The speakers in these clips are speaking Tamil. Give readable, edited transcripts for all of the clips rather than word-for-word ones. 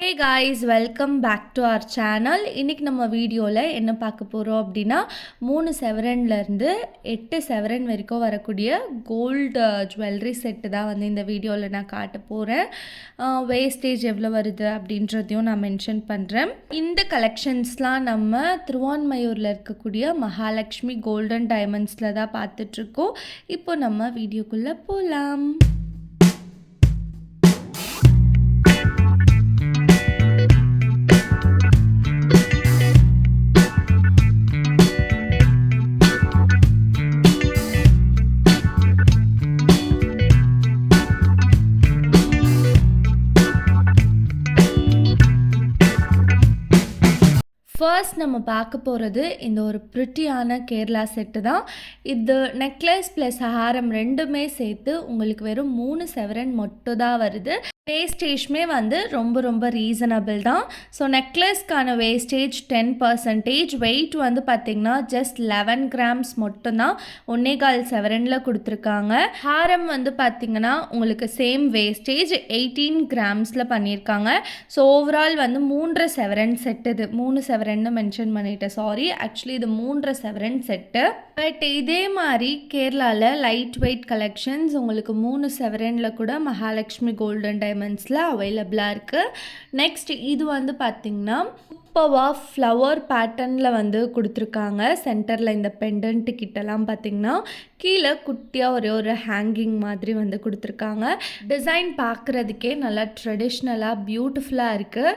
Hey guys, welcome back to our channel. இன்றைக்கி நம்ம வீடியோவில் என்ன பார்க்க போகிறோம் அப்படின்னா 3 செவரன்லேருந்து 8 செவரன் வரைக்கும் வரக்கூடிய கோல்டு ஜுவல்லரி செட்டு தான் வந்து இந்த வீடியோவில் நான் காட்ட போகிறேன். வேஸ்டேஜ் எவ்வளோ வருது அப்படின்றதையும் நான் மென்ஷன் பண்ணுறேன். இந்த கலெக்ஷன்ஸ்லாம் நம்ம திருவான்மையூரில் இருக்கக்கூடிய மகாலட்சுமி கோல்டன் டைமண்ட்ஸில் தான் பார்த்துட்ருக்கோம். இப்போ நம்ம வீடியோக்குள்ளே போகலாம். ஃபர்ஸ்ட் நம்ம பார்க்க போகிறது இந்த ஒரு ப்ரிட்டியான கேரளா செட்டு தான். இது நெக்லஸ் ப்ளஸ் ஹாரம் ரெண்டுமே சேர்த்து உங்களுக்கு வெறும் 3 செவரன் மட்டும் தான் வருது. வேஸ்டேஜ்மே வந்து ரொம்ப ரீசனபிள் தான். ஸோ நெக்லஸ்க்கான வேஸ்டேஜ் 10%, வெயிட் வந்து பார்த்திங்கன்னா ஜஸ்ட் 11 கிராம்ஸ் மட்டும்தான் 1.25 செவரனில் கொடுத்துருக்காங்க. ஹாரம் வந்து பார்த்திங்கன்னா உங்களுக்கு சேம் வேஸ்டேஜ் 18 கிராம்ஸில் பண்ணியிருக்காங்க. ஸோ ஓவரால் வந்து 3 செவரன் செட்டு. இது 3 செவரன்னு மென்ஷன் பண்ணிட்டேன், சாரி. ஆக்சுவலி இது 3 செவரன் செட்டு. பட் இதே மாதிரி கேரளாவில் லைட் வெயிட் கலெக்ஷன்ஸ் உங்களுக்கு 3 செவரனில் கூட மகாலட்சுமி கோல்டன் டைமண்ட்ஸில் அவைலபிளாக இருக்குது. நெக்ஸ்ட் இது வந்து பார்த்திங்கன்னா சூப்பர்வாக ஃப்ளவர் பேட்டர்னில் வந்து கொடுத்துருக்காங்க. சென்டரில் இந்த பெண்டன்ட்டு கிட்டலாம் பார்த்திங்கன்னா கீழே குட்டியாக ஒரு ஹேங்கிங் மாதிரி வந்து கொடுத்துருக்காங்க. டிசைன் பார்க்குறதுக்கே நல்லா ட்ரெடிஷ்னலாக பியூட்டிஃபுல்லாக இருக்குது.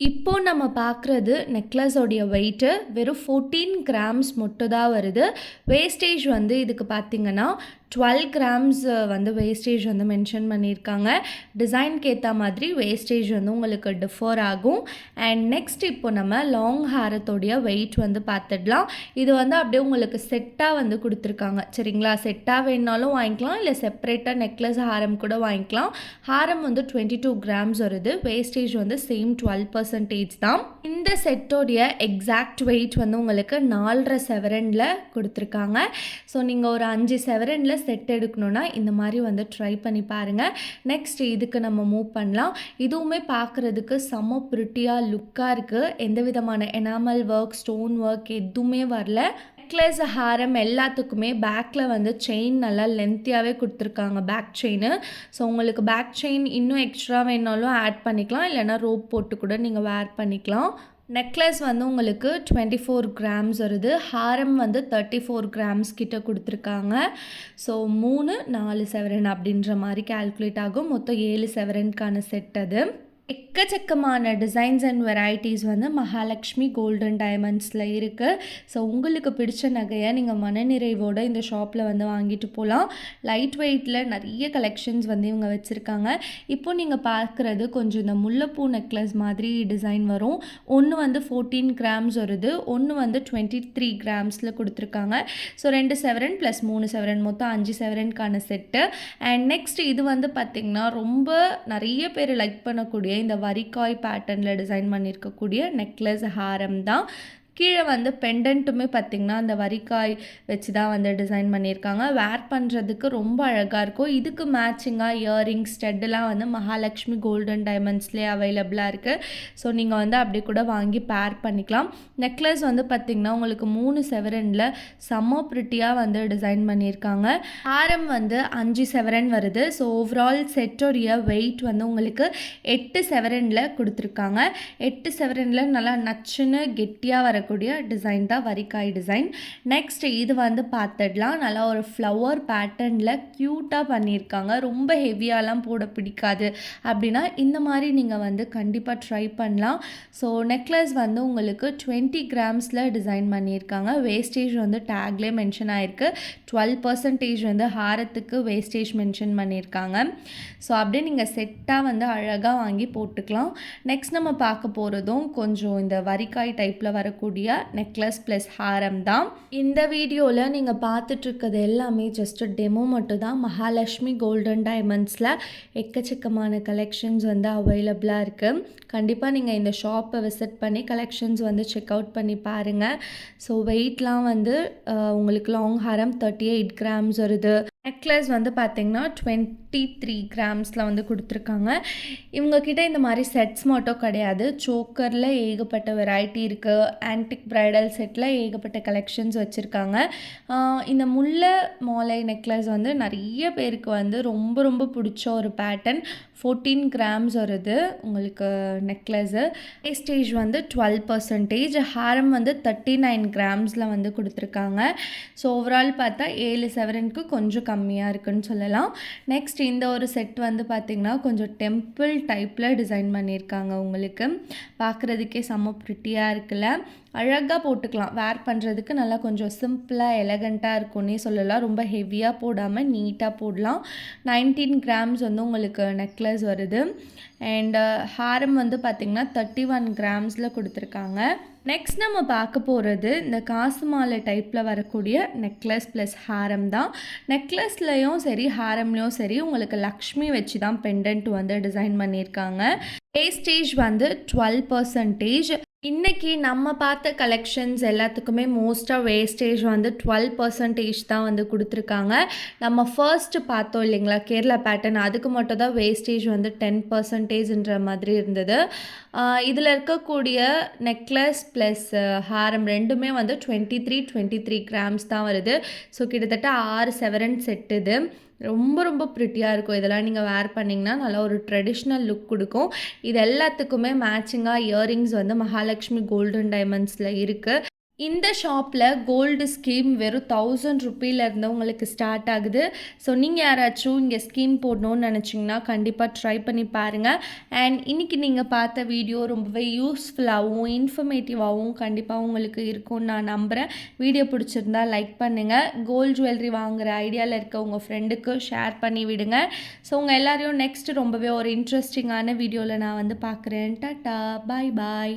இப்போது நம்ம பார்க்குறது நெக்லஸோடைய வெயிட்டு வெறும் 14 கிராம்ஸ் மட்டும் தான் வருது. வேஸ்டேஜ் வந்து இதுக்கு பார்த்திங்கன்னா 12 கிராம்ஸ் வந்து வேஸ்டேஜ் வந்து மென்ஷன் பண்ணியிருக்காங்க. டிசைனுக்கு ஏற்ற மாதிரி வேஸ்டேஜ் வந்து உங்களுக்கு டிஃபர் ஆகும். அண்ட் நெக்ஸ்ட் இப்போ நம்ம லாங் ஹாரத்தோடைய வெயிட் வந்து பார்த்துடலாம். இது வந்து அப்படியே உங்களுக்கு செட்டாக வந்து கொடுத்துருக்காங்க, சரிங்களா? செட்டாக வேணுனாலும் வாங்கிக்கலாம், இல்லை செப்பரேட்டாக நெக்லஸ் ஹாரம் கூட வாங்கிக்கலாம். ஹாரம் வந்து 22 கிராம்ஸ் வருது. வேஸ்டேஜ் வந்து சேம் 12% தான். இந்த செட்டோடைய எக்ஸாக்ட் வெயிட் வந்து உங்களுக்கு 4.5 செவரனில் கொடுத்துருக்காங்க. ஸோ நீங்கள் ஒரு 5 செவரனில் செட் எடுக்கணுன்னா இந்த மாதிரி வந்து ட்ரை பண்ணி பாருங்கள். நெக்ஸ்ட் இதுக்கு நம்ம மூவ் பண்ணலாம். இதுவுமே பார்க்குறதுக்கு செம்ம ப்ரிட்டியாக லுக்காக இருக்குது. எந்த விதமான எனாமல் ஒர்க், ஸ்டோன் ஒர்க் எதுவுமே வரல. நெக்லஸ் ஹாரம் எல்லாத்துக்குமே பேக்கில் வந்து செயின் நல்லா லென்த்தியாகவே கொடுத்துருக்காங்க, பேக் செயின். ஸோ உங்களுக்கு பேக் செயின் இன்னும் எக்ஸ்ட்ரா வேணாலும் ஆட் பண்ணிக்கலாம், இல்லைனா ரோப் போட்டு கூட நீங்கள் வேர் பண்ணிக்கலாம். நெக்லஸ் வந்து உங்களுக்கு 24 கிராம்ஸ் வருது. ஹாரம் வந்து 34 கிராம்ஸ் கிட்ட கொடுத்துருக்காங்க. ஸோ 3, 4 செவரன் அப்படின்ற மாதிரி கால்குலேட் ஆகும். மொத்தம் 7 செவரனுக்கான செட் அது. எக்கச்சக்கமான டிசைன்ஸ் அண்ட் வெரைட்டிஸ் வந்து மகாலட்சுமி கோல்டன் டைமண்ட்ஸில் இருக்குது. ஸோ உங்களுக்கு பிடிச்ச நகையை நீங்கள் மனநிறைவோடு இந்த ஷாப்பில் வந்து வாங்கிட்டு போகலாம். லைட் வெயிட்டில் நிறைய கலெக்ஷன்ஸ் வந்து இவங்க வச்சுருக்காங்க. இப்போ நீங்கள் பார்க்குறது கொஞ்சம் இந்த முல்லைப்பூ நெக்லஸ் மாதிரி டிசைன் வரும். ஒன்று வந்து 14 கிராம்ஸ் வருது, ஒன்று வந்து 23 கிராம்ஸில் கொடுத்துருக்காங்க. ஸோ 2 செவரன் ப்ளஸ் 3 செவரன் மொத்தம் 5 செவரனுக்கான செட்டு. அண்ட் நெக்ஸ்ட் இது வந்து பார்த்திங்கன்னா ரொம்ப நிறைய பேர் லைக் பண்ணக்கூடிய இந்த வரிக்காய் பேட்டர்னில் டிசைன் பண்ணியிருக்கக்கூடிய நெக்லஸ் ஹாரம் தான். கீழே வந்து பெண்டன்ட்டுமே பார்த்திங்கன்னா அந்த வரிக்காய் வச்சு தான் வந்து டிசைன் பண்ணியிருக்காங்க. வேர் பண்ணுறதுக்கு ரொம்ப அழகாக இருக்கும். இதுக்கு மேட்சிங்காக இயரிங்ஸ், ஸ்டெட்டெலாம் வந்து மகாலட்சுமி கோல்டன் டைமண்ட்ஸ்லேயே அவைலபிளாக இருக்குது. ஸோ நீங்கள் வந்து அப்படி கூட வாங்கி பேர் பண்ணிக்கலாம். நெக்லஸ் வந்து பார்த்திங்கன்னா உங்களுக்கு 3 செவரனில் செம்ம ப்ரிட்டியாக வந்து டிசைன் பண்ணியிருக்காங்க. ஹாரம் வந்து 5 செவரன் வருது. ஸோ ஓவரால் செட்டோடைய வெயிட் வந்து உங்களுக்கு 8 செவரனில் கொடுத்துருக்காங்க. 8 செவரனில் நல்லா நச்சுன்னு கெட்டியாக வரக்கூடிய டிசைன் தான் வரிக்காய் டிசைன். நெக்ஸ்ட் இது வந்து பார்த்துடலாம். நல்லா ஒரு ஃப்ளவர் பேட்டர்னில் க்யூட்டாக பண்ணியிருக்காங்க. ரொம்ப ஹெவியாலாம் போட பிடிக்காது அப்படின்னா இந்த மாதிரி நீங்கள் வந்து கண்டிப்பாக ட்ரை பண்ணலாம். ஸோ நெக்லஸ் வந்து உங்களுக்கு 20 கிராம்ஸில் டிசைன் பண்ணியிருக்காங்க. வேஸ்டேஜ் வந்து டேக்லேயே மென்ஷன் ஆகிருக்கு. 12% வந்து ஹாரத்துக்கு வேஸ்டேஜ் மென்ஷன் பண்ணியிருக்காங்க. ஸோ அப்படியே நீங்கள் செட்டாக வந்து அழகாக வாங்கி போட்டுக்கலாம். நெக்ஸ்ட் நம்ம பார்க்க போகிறதும் கொஞ்சம் இந்த வரிக்காய் டைப்பில் வரக்கூடிய நெக்லஸ் ப்ளஸ் ஹாரம் தான். இந்த வீடியோவில் நீங்கள் பார்த்துட்ருக்கிறது எல்லாமே ஜஸ்ட் டெமோ மட்டும் தான். மகாலட்சுமி கோல்டன் டைமண்ட்ஸில் எக்கச்சக்கமான கலெக்ஷன்ஸ் வந்து அவைலபிளாக இருக்குது. கண்டிப்பாக நீங்கள் இந்த ஷாப்பை விசிட் பண்ணி கலெக்ஷன்ஸ் வந்து செக் அவுட் பண்ணி பாருங்கள். ஸோ வெயிட்லாம் வந்து உங்களுக்கு லாங் ஹாரம் 38 கிராம்ஸ் வருது. நெக்லஸ் வந்து பார்த்திங்கன்னா 23 கிராம்ஸில் வந்து கொடுத்துருக்காங்க. இவங்கக்கிட்ட இந்த மாதிரி செட்ஸ் மட்டும் கிடையாது, சோக்கரில் ஏகப்பட்ட வெரைட்டி இருக்குது. ஆன்டிக் ப்ரைடல் செட்டில் ஏகப்பட்ட கலெக்ஷன்ஸ் வச்சுருக்காங்க. இந்த முல்லை மாலை நெக்லஸ் வந்து நிறைய பேருக்கு வந்து ரொம்ப ரொம்ப பிடிச்ச ஒரு பேட்டர்ன். 14 கிராம்ஸ் வருது உங்களுக்கு நெக்லஸ்ஸு. வேஸ்டேஜ் வந்து 12%, ஹாரம் வந்து 39 கிராம்ஸில் வந்து கொடுத்துருக்காங்க. ஸோ ஓவரால் பார்த்தா 7 சவரனுக்கு கொஞ்சம் கம்மியாக இருக்குன்னு சொல்லலாம். நெக்ஸ்ட் இந்த ஒரு செட் வந்து பார்த்திங்கன்னா கொஞ்சம் டெம்பிள் டைப்பில் டிசைன் பண்ணியிருக்காங்க. உங்களுக்கு பார்க்குறதுக்கே செம்ம ப்ரிட்டியாக இருக்குல்ல, அழகாக போட்டுக்கலாம். வேர் பண்ணுறதுக்கு நல்லா கொஞ்சம் சிம்பிளாக எலகண்ட்டாக இருக்குன்னே சொல்லலாம். ரொம்ப ஹெவியாக போடாமல் நீட்டாக போடலாம். 19 கிராம்ஸ் வந்து உங்களுக்கு நெக்லஸ் வருது. அண்ட் ஹாரம் வந்து பார்த்திங்கன்னா 31 கிராம்ஸில் கொடுத்துருக்காங்க. நெக்ஸ்ட் நம்ம பார்க்க போகிறது இந்த காசு மாலை டைப்பில் வரக்கூடிய நெக்லஸ் ப்ளஸ் ஹாரம் தான். நெக்லஸ்லையும் சரி ஹாரம்லேயும் சரி உங்களுக்கு லக்ஷ்மி வச்சு தான் பெண்டன்ட் வந்து டிசைன் பண்ணியிருக்காங்க. வேஸ்டேஜ் வந்து 12%. இன்றைக்கி நம்ம பார்த்த கலெக்ஷன்ஸ் எல்லாத்துக்குமே மோஸ்ட்டாக வேஸ்டேஜ் வந்து 12% தான் வந்து கொடுத்துருக்காங்க. நம்ம ஃபர்ஸ்ட்டு பார்த்தோம் இல்லைங்களா கேரளா பேட்டர்ன், அதுக்கு மட்டும் தான் வேஸ்டேஜ் வந்து 10%ன்ற மாதிரி இருந்தது. இதில் இருக்கக்கூடிய நெக்லஸ் ப்ளஸ் ஹாரம் ரெண்டுமே வந்து 23 கிராம்ஸ் தான் வருது. ஸோ கிட்டத்தட்ட 6 சவரன் செட் இது. ரொம்ப ரொம்ப ப்ரிட்டியாக இருக்கும். இதெல்லாம் நீங்கள் வேர் பண்ணிங்கன்னா நல்லா ஒரு ட்ரெடிஷ்னல் லுக் கொடுக்கும். இது எல்லாத்துக்குமே மேட்சிங்காக இயரிங்ஸ் வந்து மகாலட்சுமி கோல்டன் டைமண்ட்ஸில் இருக்குது. இந்த ஷாப்பில் கோல்டு ஸ்கீம் வெறும் 1000 ருப்பீலேருந்து உங்களுக்கு ஸ்டார்ட் ஆகுது. ஸோ நீங்கள் யாராச்சும் இங்கே ஸ்கீம் போடணுன்னு நினச்சிங்கன்னா கண்டிப்பாக ட்ரை பண்ணி பாருங்கள். அண்ட் இன்றைக்கி நீங்கள் பார்த்த வீடியோ ரொம்பவே யூஸ்ஃபுல்லாகவும் இன்ஃபர்மேட்டிவாகவும் கண்டிப்பாக உங்களுக்கு இருக்கும்னு நான் நம்புகிறேன். வீடியோ பிடிச்சிருந்தா லைக் பண்ணுங்கள். கோல்டு ஜுவல்லரி வாங்குகிற ஐடியாவில் இருக்க உங்கள் ஃப்ரெண்டுக்கு ஷேர் பண்ணி விடுங்க. ஸோ உங்கள் எல்லாரையும் நெக்ஸ்ட்டு ரொம்பவே ஒரு இன்ட்ரெஸ்டிங்கான வீடியோவில் நான் வந்து பார்க்குறேன். டாட்டா, பாய் பாய்.